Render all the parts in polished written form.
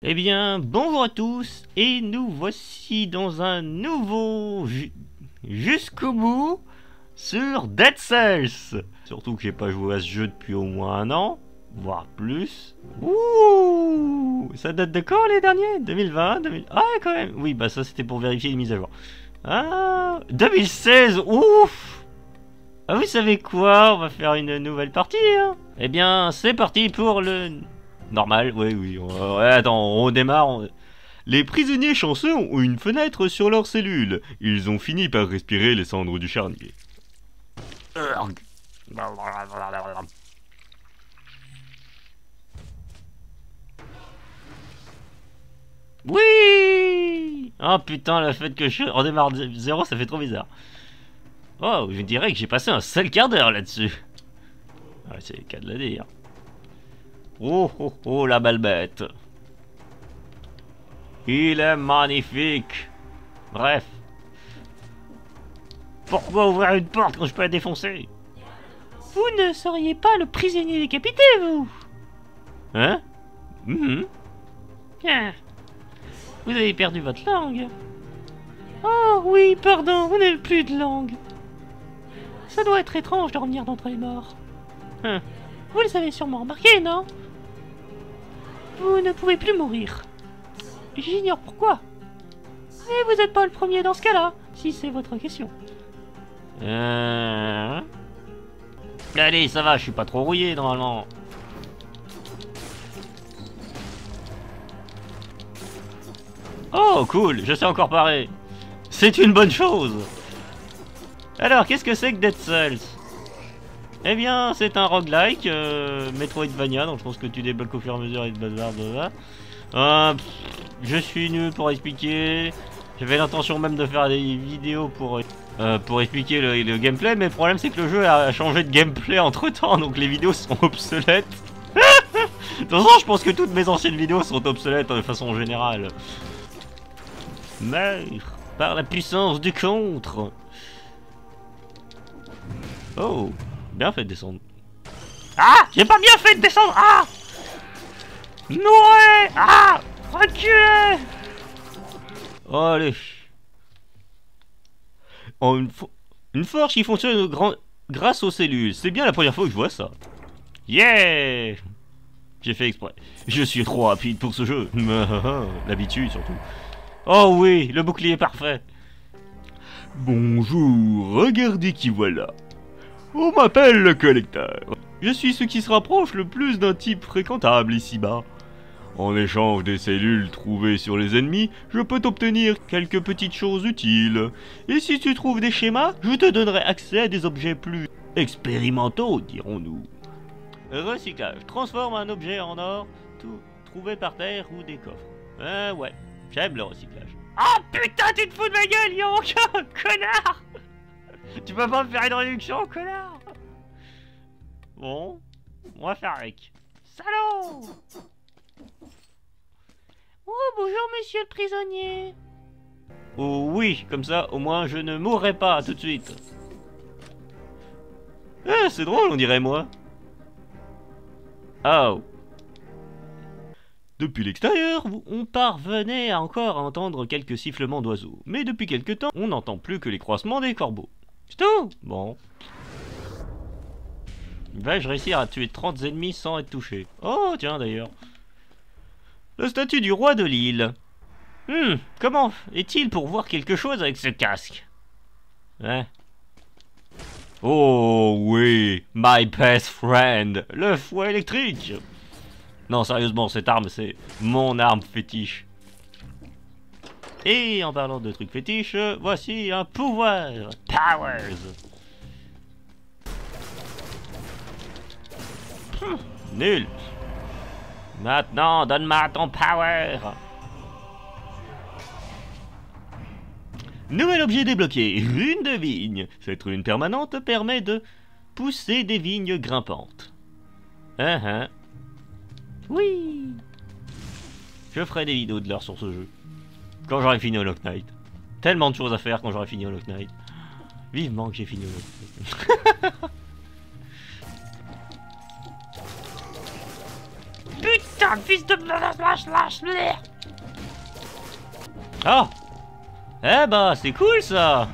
Eh bien, bonjour à tous, et nous voici dans un nouveau jusqu'au bout sur Dead Cells. Surtout que j'ai pas joué à ce jeu depuis au moins un an, voire plus. Ouh, ça date de quand les derniers? 2020, 2000... Ah quand même. Oui, bah ça c'était pour vérifier les mises à jour. Ah, 2016, ouf. Ah vous savez quoi? On va faire une nouvelle partie, hein. Eh bien, c'est parti pour le... Normal, oui. Ouais, attends, on démarre. Les prisonniers chanceux ont une fenêtre sur leurs cellules. Ils ont fini par respirer les cendres du charnier. Oui. Oh putain, le fait que je redémarre de zéro, ça fait trop bizarre. Oh, je dirais que j'ai passé un sale quart d'heure là-dessus. Ouais, c'est le cas de le dire. Oh, la belle bête. Il est magnifique. Bref. Pourquoi ouvrir une porte quand je peux la défoncer? Vous ne seriez pas le prisonnier décapité, vous? Hein? Bien. Vous avez perdu votre langue. Oh oui, pardon, vous n'avez plus de langue. Ça doit être étrange de revenir d'entre les morts. Vous les avez sûrement remarqué, non? Vous ne pouvez plus mourir. J'ignore pourquoi. Mais vous n'êtes pas le premier dans ce cas-là, si c'est votre question. Allez, ça va, je suis pas trop rouillé normalement. Oh, cool, je sais encore parer. C'est une bonne chose. Alors, qu'est-ce que c'est que Dead Cells? Eh bien, c'est un roguelike, Metroidvania, donc je pense que tu débloques au fur et à mesure et blablabla. Je suis nul pour expliquer. J'avais l'intention même de faire des vidéos pour expliquer le gameplay, mais le problème c'est que le jeu a changé de gameplay entre temps, donc les vidéos sont obsolètes. De toute façon, je pense que toutes mes anciennes vidéos sont obsolètes de façon générale. Meurs par la puissance du contre. Oh, bien fait de descendre. Ah, j'ai pas bien fait de descendre. Ah, non, ah, reculez. Allez. Oh, une forge qui fonctionne grâce aux cellules. C'est bien la première fois que je vois ça. Yeah. J'ai fait exprès. Je suis trop rapide pour ce jeu. L'habitude surtout. Oh oui, le bouclier parfait. Bonjour, regardez qui voilà. On m'appelle le collecteur. Je suis ce qui se rapproche le plus d'un type fréquentable ici-bas. En échange des cellules trouvées sur les ennemis, je peux t'obtenir quelques petites choses utiles. Et si tu trouves des schémas, je te donnerai accès à des objets plus expérimentaux, dirons-nous. Recyclage. Transforme un objet en or, tout trouvé par terre ou des coffres. Ouais, j'aime le recyclage. Oh putain, tu te fous de ma gueule, Yonka, connard. Tu peux pas me faire une réduction, connard. Bon, on va faire avec. Salaud. Oh, bonjour, monsieur le prisonnier. Oh oui, comme ça, au moins, je ne mourrai pas tout de suite. Ah, c'est drôle, on dirait moi. Oh. Depuis l'extérieur, on parvenait encore à entendre quelques sifflements d'oiseaux. Mais depuis quelque temps, on n'entend plus que les croissements des corbeaux. C'est tout. Bon. Vais-je réussir à tuer 30 ennemis sans être touché? Oh, tiens, d'ailleurs. La statue du roi de l'île. Comment est-il pour voir quelque chose avec ce casque? Hein? Oh oui, my best friend, le fouet électrique. Non, sérieusement, cette arme, c'est mon arme fétiche. Et en parlant de trucs fétiches, voici un pouvoir. Powers. Nul. Maintenant, donne-moi ton power. Nouvel objet débloqué, rune de vigne. Cette rune permanente permet de pousser des vignes grimpantes. Oui. Je ferai des vidéos de l'heure sur ce jeu. Quand j'aurai fini Hollow Knight. Tellement de choses à faire quand j'aurai fini Hollow Knight. Vivement que j'ai fini Hollow Knight. Putain. putain, fils de... Ah! Eh bah, c'est cool ça!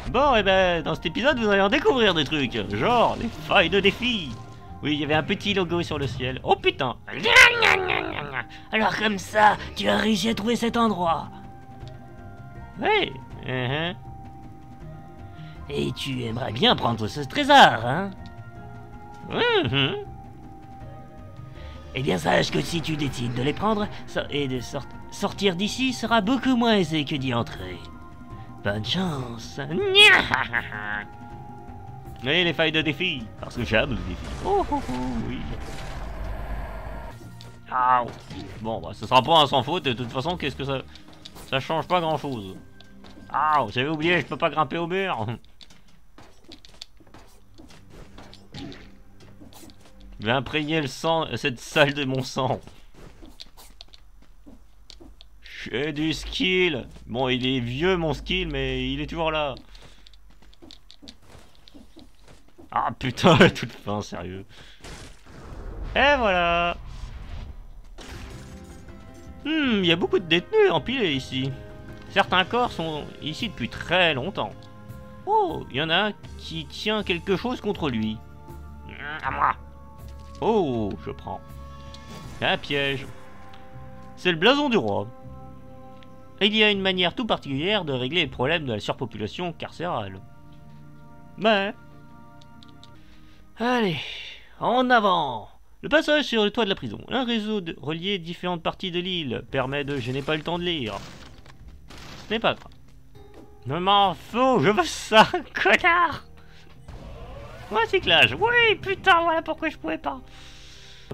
Bon, et ben, dans cet épisode, vous allez en découvrir des trucs, genre les failles de défi. Oui, il y avait un petit logo sur le ciel. Oh putain! Alors comme ça, tu as réussi à trouver cet endroit. Ouais! Et tu aimerais bien prendre ce trésor, hein? Eh bien sache que si tu décides de les prendre, et de sortir d'ici sera beaucoup moins aisé que d'y entrer. Bonne chance. Oui, les failles de défi, parce que j'aime les défis. Oh, oh, oh, oui. Ah, bon, bah, ce sera pas un sans faute, et de toute façon, qu'est-ce que ça... Ça change pas grand-chose. Ah, j'avais oublié, je peux pas grimper au mur. Je vais imprégner le sang, cette salle de mon sang. J'ai du skill. Bon, il est vieux mon skill, mais il est toujours là. Ah putain, toute fin, sérieux. Et voilà. Il y a beaucoup de détenus empilés ici. Certains corps sont ici depuis très longtemps. Oh, il y en a un qui tient quelque chose contre lui. À moi. Oh, je prends. Un piège. C'est le blason du roi. Il y a une manière tout particulière de régler le problème de la surpopulation carcérale. Mais... Allez, en avant. Le passage sur le toit de la prison. Un réseau relié différentes parties de l'île permet de... Je n'ai pas le temps de lire. Ce n'est pas grave. Ne m'en fous, je veux ça, connard. Recyclage, oui, putain, voilà pourquoi je pouvais pas.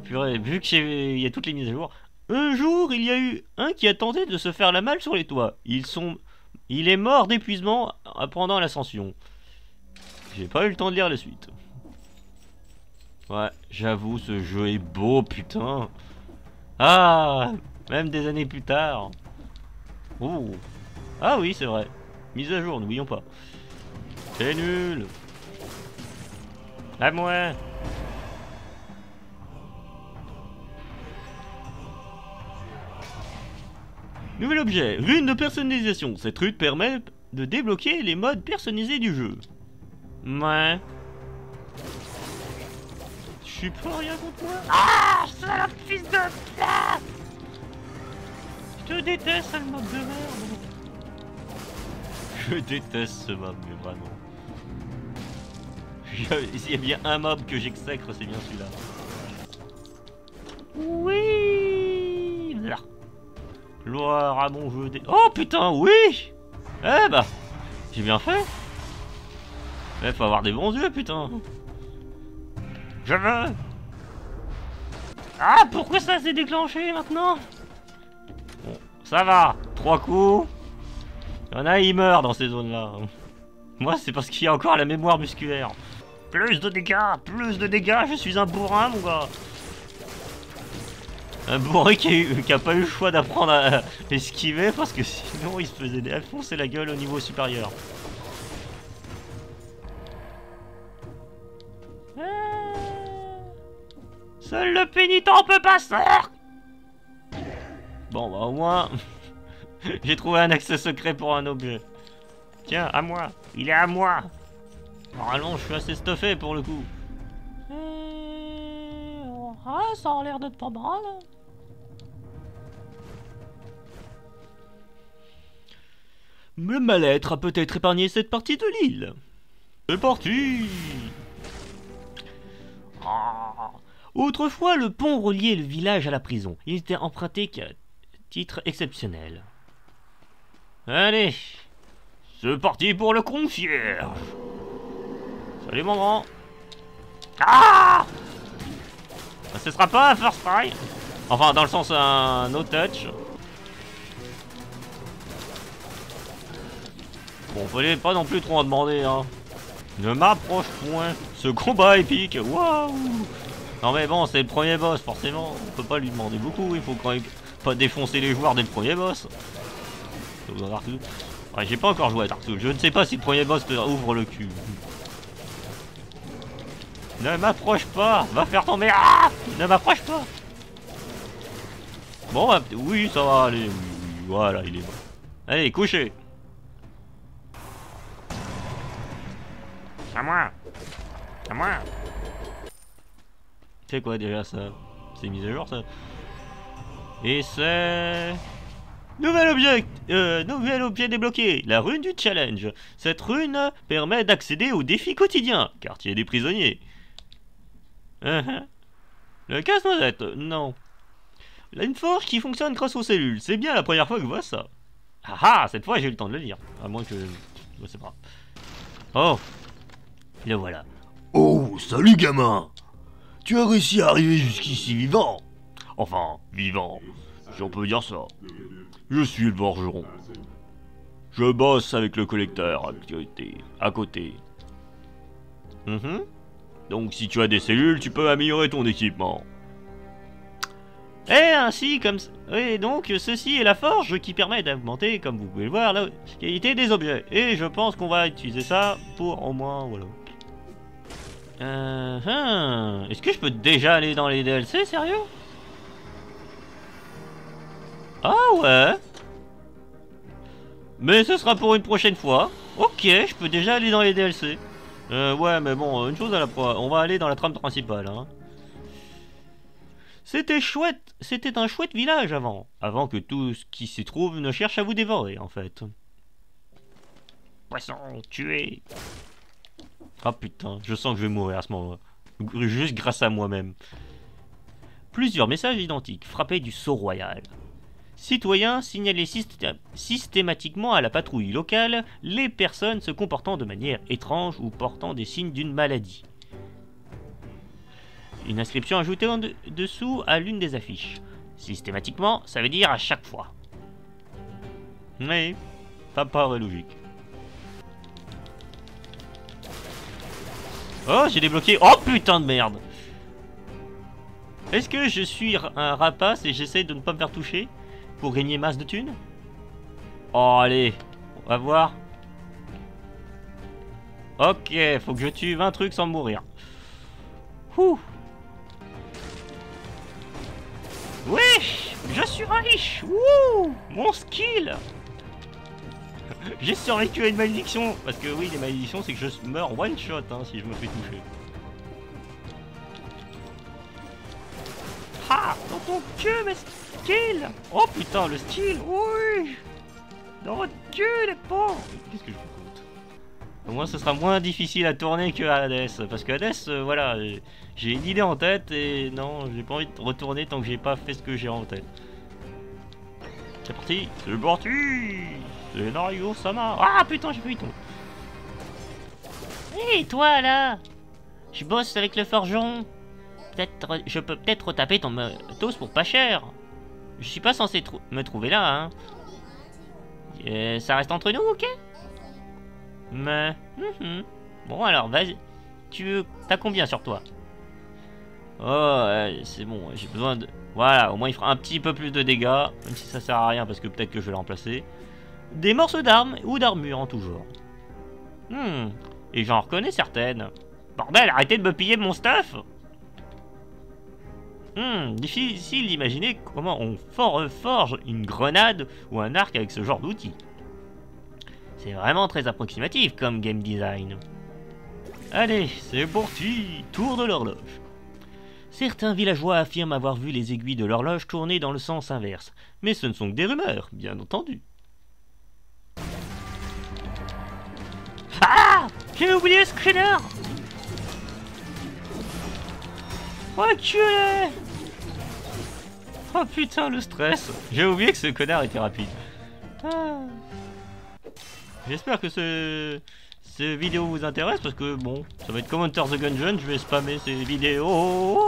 Purée, vu qu'il y a toutes les mises à jour. Un jour, il y a eu un qui a tenté de se faire la malle sur les toits. Il est mort d'épuisement pendant l'ascension. J'ai pas eu le temps de lire la suite. Ouais, j'avoue, ce jeu est beau, putain. Ah, même des années plus tard. Oh. Ah oui, c'est vrai. Mise à jour, n'oublions pas. C'est nul. À moi. Nouvel objet, rune de personnalisation. Cette rune permet de débloquer les modes personnalisés du jeu. Ouais. Je suis pas rien contre moi. Ah, salope fils de... Je te déteste, sale mob de merde. Je déteste ce mob, mais vraiment. S'il y a bien un mob que j'exècre, c'est bien celui-là. Oui. Là. Gloire à mon jeu des... Oh putain, oui. Eh bah, j'ai bien fait. Eh, faut avoir des bons yeux, putain. Je veux. Ah, pourquoi ça s'est déclenché maintenant? Bon, ça va. 3 coups. Il y en a, ils meurent dans ces zones-là. Moi, c'est parce qu'il y a encore la mémoire musculaire. Plus de dégâts, je suis un bourrin, mon gars. Un bourrin qui a pas eu le choix d'apprendre à esquiver parce que sinon il se faisait défoncer la gueule au niveau supérieur. Seul le pénitent peut passer. Bon, bah au moins, j'ai trouvé un accès secret pour un objet. Tiens, à moi. Il est à moi. Normalement, je suis assez stuffé pour le coup. Ah, ça a l'air d'être pas mal. Le mal-être a peut-être épargné cette partie de l'île. C'est parti. Autrefois, le pont reliait le village à la prison. Il était emprunté qu'à titre exceptionnel. Allez, c'est parti pour le concierge. Salut mon grand. Ah, ce sera pas un first try. Enfin, dans le sens un no touch. Bon, fallait pas non plus trop en demander, hein. Ne m'approche point. Ce combat épique, waouh. Non mais bon, c'est le premier boss, forcément. On peut pas lui demander beaucoup. Il faut quand même pas défoncer les joueurs dès le premier boss. Ouais, j'ai pas encore joué à Dark Souls. Je ne sais pas si le premier boss te ouvre le cul. Ne m'approche pas. Va faire tomber. Ah, ne m'approche pas. Bon, bah, oui, ça va aller. Oui, voilà, il est bon. Allez, couchez. À moi. À moi. C'est quoi déjà ça? C'est mise à jour ça? Et c'est... Nouvel objet débloqué, la rune du challenge. Cette rune permet d'accéder aux défis quotidiens. Quartier des prisonniers. Le casse-noisette, non. Une forge qui fonctionne grâce aux cellules. C'est bien la première fois que je vois ça. Ah ah, cette fois j'ai eu le temps de le lire. À moins que... Je sais pas. Oh. Le voilà. Oh, salut gamin! Tu as réussi à arriver jusqu'ici vivant? Enfin, vivant. Si on peut dire ça. Je suis le forgeron. Je bosse avec le collecteur à côté. Donc si tu as des cellules, tu peux améliorer ton équipement. Et ainsi, comme... Et donc, ceci est la forge qui permet d'augmenter, comme vous pouvez le voir, la qualité des objets. Et je pense qu'on va utiliser ça pour au moins... Voilà. Est-ce que je peux déjà aller dans les DLC, sérieux? Ah ouais. Mais ce sera pour une prochaine fois. Ok, je peux déjà aller dans les DLC. Ouais, mais bon, une chose à la fois. On va aller dans la trame principale, hein. C'était chouette. C'était un chouette village avant. Avant que tout ce qui s'y trouve ne cherche à vous dévorer, en fait. Poisson, tué. Ah putain, je sens que je vais mourir à ce moment-là. Juste grâce à moi-même. Plusieurs messages identiques frappés du sceau royal. Citoyens, signalez systématiquement à la patrouille locale les personnes se comportant de manière étrange ou portant des signes d'une maladie. Une inscription ajoutée en dessous à l'une des affiches. Systématiquement, ça veut dire à chaque fois. Mais, ça paraît logique. Oh, j'ai débloqué... Oh putain de merde! Est-ce que je suis un rapace et j'essaie de ne pas me faire toucher pour gagner masse de thunes? Oh, allez, on va voir. Ok, faut que je tue 20 trucs sans mourir. Ouh. Wesh, je suis riche. Wouh, mon skill. J'ai survécu à une malédiction. Parce que oui, les malédictions, c'est que je meurs one shot hein, si je me fais toucher. Ah, dans ton cul, mes skills. Oh putain, le style, oui. Dans votre cul, les pauvres. Qu'est-ce que je raconte? Au moins, ce sera moins difficile à tourner que à Hades. Parce que Hades, voilà, j'ai une idée en tête et non, j'ai pas envie de retourner tant que j'ai pas fait ce que j'ai en tête. C'est parti. C'est parti. C'est Naruto Sama. Ah putain, j'ai failli tomber. Hé, toi là. Je bosse avec le forgeron. Je peux peut-être retaper ton matos pour pas cher. Je suis pas censé me trouver là, hein. Ça reste entre nous, ok? Mais... Bon alors, vas-y. T'as combien sur toi? Oh, ouais, c'est bon, j'ai besoin de... Voilà, au moins il fera un petit peu plus de dégâts. Même si ça sert à rien, parce que peut-être que je vais le remplacer. Des morceaux d'armes ou d'armure en tout genre. Et j'en reconnais certaines. Bordel, arrêtez de me piller mon stuff! Difficile d'imaginer comment on forge une grenade ou un arc avec ce genre d'outil. C'est vraiment très approximatif comme game design. Allez, c'est parti, tour de l'horloge. Certains villageois affirment avoir vu les aiguilles de l'horloge tourner dans le sens inverse, mais ce ne sont que des rumeurs, bien entendu. Ah! J'ai oublié ce connard! Enculé! Oh putain, le stress! J'ai oublié que ce connard était rapide. Ah. J'espère que cette vidéo vous intéresse parce que bon, ça va être comme Enter the Gungeon, je vais spammer ces vidéos.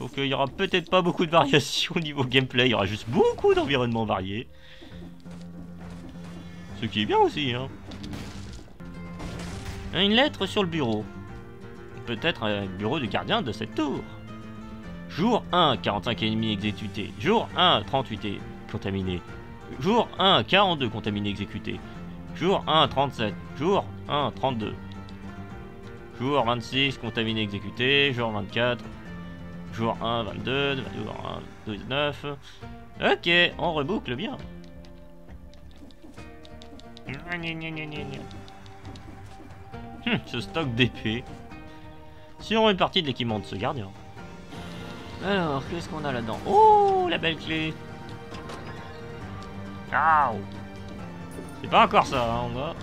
Donc il y aura peut-être pas beaucoup de variations au niveau gameplay, il y aura juste beaucoup d'environnements variés. Ce qui est bien aussi, hein. Une lettre sur le bureau. Peut-être un bureau du gardien de cette tour. Jour 1, 45 ennemis exécutés. Jour 1, 38 contaminés. Jour 1, 42 contaminés exécutés. Jour 1, 37. Jour 1, 32. Jour 26, contaminé, exécuté. Jour 24. Jour 1, 22. Jour 1, 12, 19. Ok, on reboucle bien. Ce stock d'épée. Sur une partie de l'équipement de ce gardien. Alors, qu'est-ce qu'on a là-dedans? Oh, la belle clé. Ah, c'est pas encore ça, hein, on va...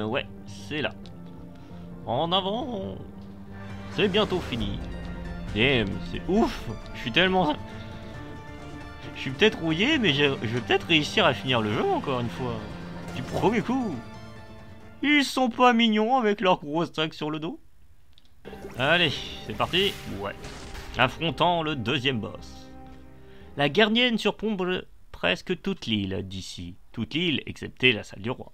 ouais, c'est là. En avant. C'est bientôt fini. Damn, c'est ouf. Je suis tellement... Je suis peut-être rouillé, mais je vais peut-être réussir à finir le jeu encore une fois. Du premier coup. Ils sont pas mignons avec leur gros sac sur le dos. Allez, c'est parti. Ouais. Affrontant le deuxième boss. La gardienne surplombe presque toute l'île d'ici. Toute l'île, excepté la salle du roi.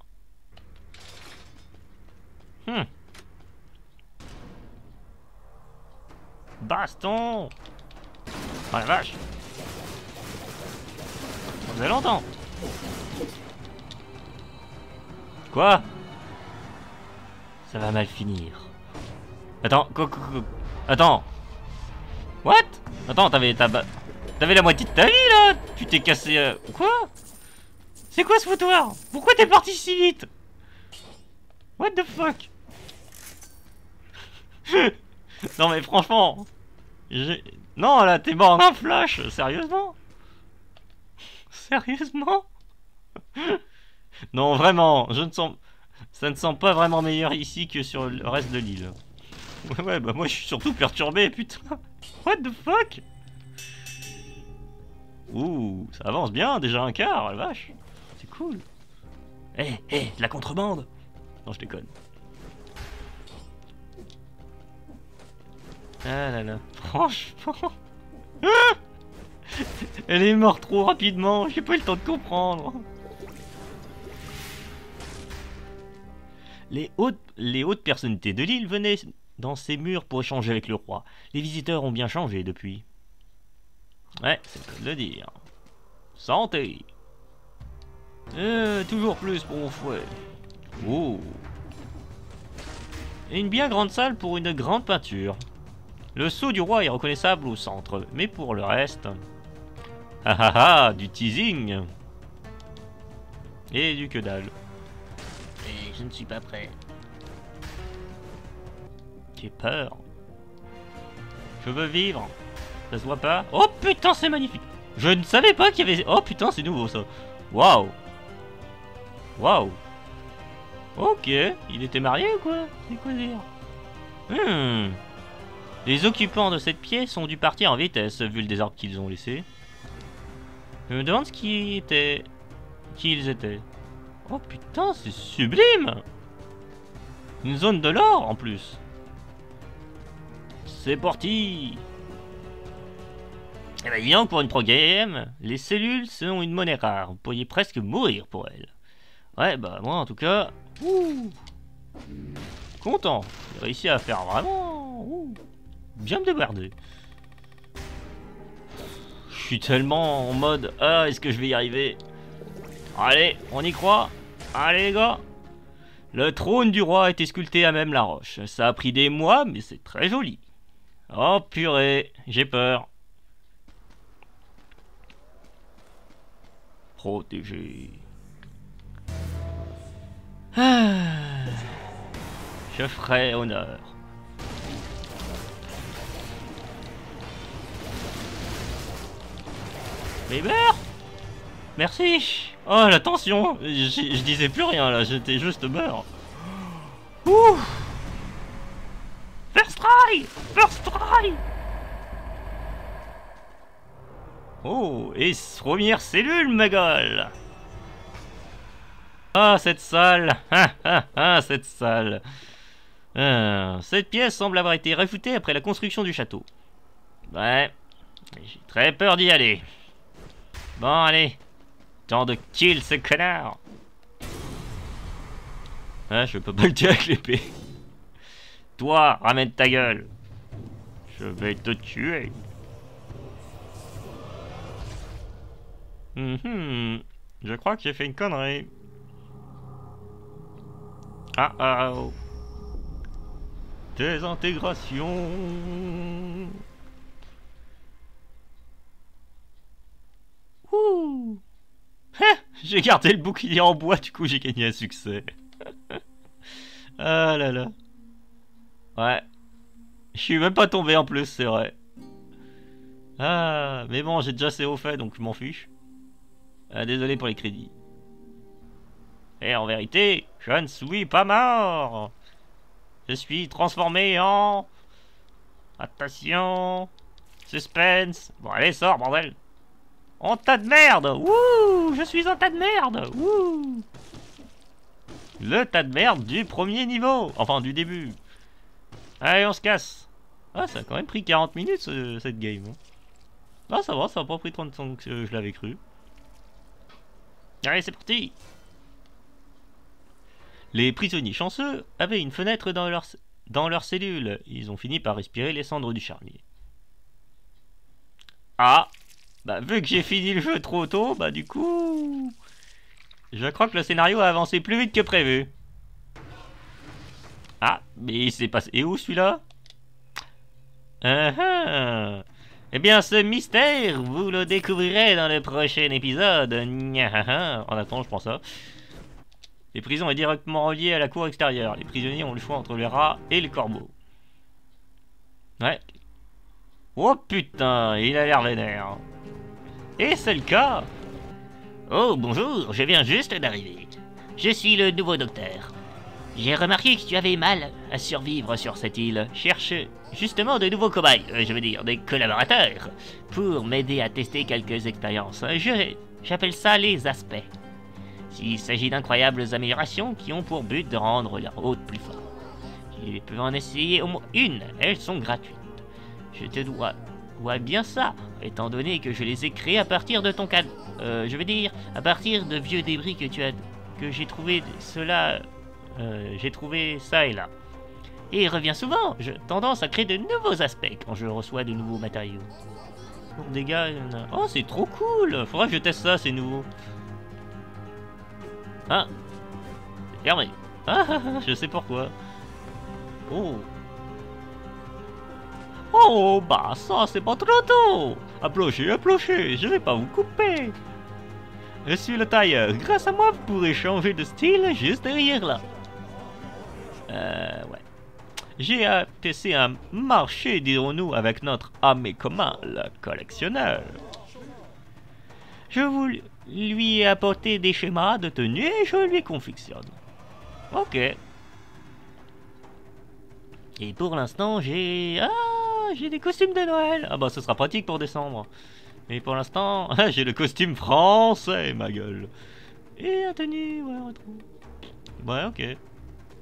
Baston. Oh la vache. Ça faisait longtemps. Quoi? Ça va mal finir. Attends, attends. What? Attends, t'avais la moitié de ta vie là. Tu t'es cassé... Quoi? C'est quoi ce foutoir? Pourquoi t'es parti si vite? What the fuck? Non mais franchement... Non là, t'es mort en un flash. Sérieusement? Sérieusement? Non vraiment, ça ne sent pas vraiment meilleur ici que sur le reste de l'île. Ouais, bah moi je suis surtout perturbé, putain. What the fuck? Ouh, ça avance bien, déjà un quart, la vache. C'est cool. Hé, de la contrebande. Non, je déconne. Ah là là, franchement. Elle est morte trop rapidement, j'ai pas eu le temps de comprendre. Les hautes personnalités de l'île venaient dans ces murs pour échanger avec le roi. Les visiteurs ont bien changé depuis. Ouais, c'est le cas de le dire. Santé. Toujours plus pour mon fouet. Oh. Et une bien grande salle pour une grande peinture. Le sceau du roi est reconnaissable au centre, mais pour le reste... Ah ah ah, du teasing. Et du que dalle. Et je ne suis pas prêt. J'ai peur. Je veux vivre. Ça se voit pas? Oh putain, c'est magnifique. Je ne savais pas qu'il y avait... Oh putain, c'est nouveau ça. Waouh. Waouh. Ok, il était marié ou quoi? C'est quoi dire? Les occupants de cette pièce ont dû partir en vitesse vu le désordre qu'ils ont laissé. Je me demande qui ils étaient. Oh putain, c'est sublime. Une zone de l'or en plus. C'est parti. Eh ben dis donc, pour une pro game, les cellules sont une monnaie rare. Vous pourriez presque mourir pour elles. Ouais, bah moi en tout cas... Ouh, content. J'ai réussi à faire vraiment... Ouh, bien me démerder. Je suis tellement en mode... Ah, est-ce que je vais y arriver? Allez, on y croit. Allez les gars. Le trône du roi a été sculpté à même la roche. Ça a pris des mois, mais c'est très joli. Oh purée, j'ai peur. Protégé. Ah, je ferai honneur. Mais meurs. Merci. Oh la tension. Je disais plus rien là, j'étais juste mort. Ouh. First try. First try. Oh, et première cellule, ma gueule. Ah, cette salle. Cette salle. Cette pièce semble avoir été refoutée après la construction du château. Ouais, j'ai très peur d'y aller. Bon, allez. Temps de kill ce connard. Ah, je peux pas le tuer avec l'épée. Toi, ramène ta gueule. Je vais te tuer. Je crois que j'ai fait une connerie. Ah oh. Désintégration. Ouh. J'ai gardé le bouclier en bois, du coup j'ai gagné un succès. Ah là là. Ouais. Je suis même pas tombé en plus, c'est vrai. Ah, mais bon, j'ai déjà assez au fait, donc je m'en fiche. Ah, désolé pour les crédits. Et en vérité, je ne suis pas mort. Je suis transformé en... Attention. Suspense. Bon, allez, sors, bordel. En tas de merde. Wouh, je suis un tas de merde. Wouh. Le tas de merde du premier niveau. Enfin, du début. Allez, on se casse. Ah, ça a quand même pris 40 minutes, cette game. Ah, ça va, ça n'a pas pris tant de temps que je l'avais cru. Allez, c'est parti. Les prisonniers chanceux avaient une fenêtre dans leur cellule. Ils ont fini par respirer les cendres du charnier. Ah, bah vu que j'ai fini le jeu trop tôt, bah du coup... Je crois que le scénario a avancé plus vite que prévu. Ah, mais il s'est passé où celui-là? Eh bien, ce mystère, vous le découvrirez dans le prochain épisode. En attendant, je prends ça. Les prisons est directement reliée à la cour extérieure. Les prisonniers ont le choix entre les rats et les corbeaux. Ouais. Oh putain, il a l'air vénère. Et c'est le cas. Oh, bonjour, je viens juste d'arriver. Je suis le nouveau docteur. J'ai remarqué que tu avais mal à survivre sur cette île. Cherche justement de nouveaux cobayes, je veux dire des collaborateurs, pour m'aider à tester quelques expériences. J'appelle ça les aspects. Il s'agit d'incroyables améliorations qui ont pour but de rendre leur hôte plus fort. Tu peux en essayer au moins une, elles sont gratuites. Je te dois bien ça, étant donné que je les ai créées à partir de ton cadre. Je veux dire, à partir de vieux débris que j'ai trouvé cela... j'ai trouvé ça et là. Et il revient souvent, j'ai tendance à créer de nouveaux aspects quand je reçois de nouveaux matériaux. Pour des gars, il y en a... Oh, c'est trop cool. Faudra que je teste ça, c'est nouveau. Ah, c'est fermé. Je sais pourquoi. Oh. Oh, bah ça, c'est pas trop tôt. Approchez, approchez, je vais pas vous couper. Je suis le tailleur. Grâce à moi, vous pourrez changer de style juste derrière là. Ouais. J'ai testé un marché, dirons-nous, avec notre ami commun, le collectionneur. Je lui ai apporté des schémas de tenue et je lui confectionne. Ok. Et pour l'instant, j'ai des costumes de Noël. Ah bah, ce sera pratique pour décembre. Mais pour l'instant, j'ai le costume français, ma gueule. Et la tenue, ouais, on retrouve. Ouais, ok.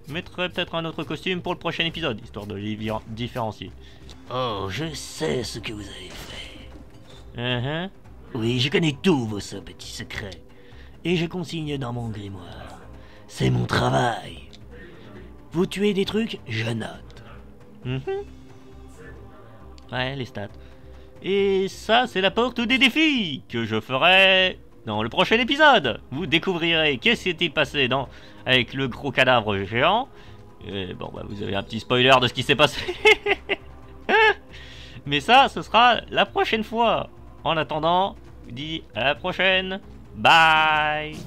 Je mettrai peut-être un autre costume pour le prochain épisode, histoire de les différencier. Oh, je sais ce que vous avez fait. Oui, je connais tous vos petits secrets. Et je consigne dans mon grimoire. C'est mon travail. Vous tuez des trucs, je note. Ouais, les stats. Et ça, c'est la porte des défis que je ferai dans le prochain épisode. Vous découvrirez qu'est-ce qui s'était passé avec le gros cadavre géant. Et bon, bah, vous avez un petit spoiler de ce qui s'est passé. Mais ça, ce sera la prochaine fois. En attendant, je vous dis à la prochaine. Bye.